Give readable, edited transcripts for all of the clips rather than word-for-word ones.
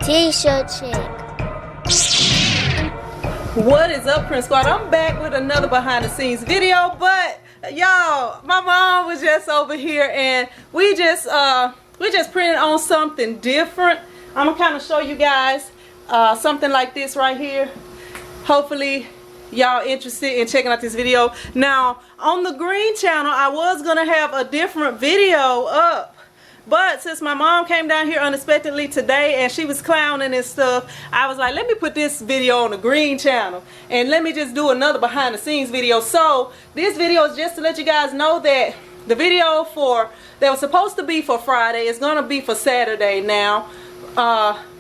TshirtChick. What is up, Prince Squad? I'm back with another behind the scenes video, but y'all, my mom was just over here and we just printed on something different. I'm gonna kind of show you guys something like this right here. Hopefully y'all interested in checking out this video. Now on the green channel I was gonna have a different video up, but since my mom came down here unexpectedly today and she was clowning and stuff, I was like, let me put this video on the green channel and let me just do another behind the scenes video. So this video is just to let you guys know that the video that was supposed to be for Friday is gonna be for Saturday now,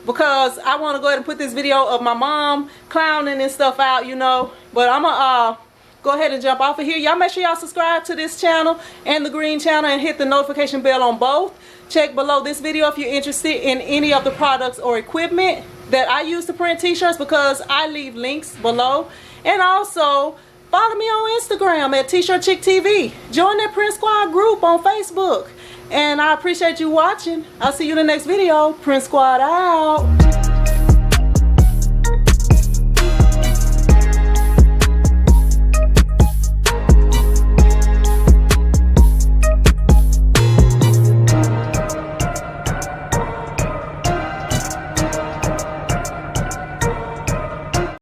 because I want to go ahead and put this video of my mom clowning and stuff out, you know. But I'm gonna go ahead and jump off of here. Y'all make sure y'all subscribe to this channel and the green channel and hit the notification bell on both. Check below this video if you're interested in any of the products or equipment that I use to print t-shirts, because I leave links below. And also follow me on Instagram at TshirtChick TV. Join that Prince Squad group on Facebook. And I appreciate you watching. I'll see you in the next video. Prince Squad out.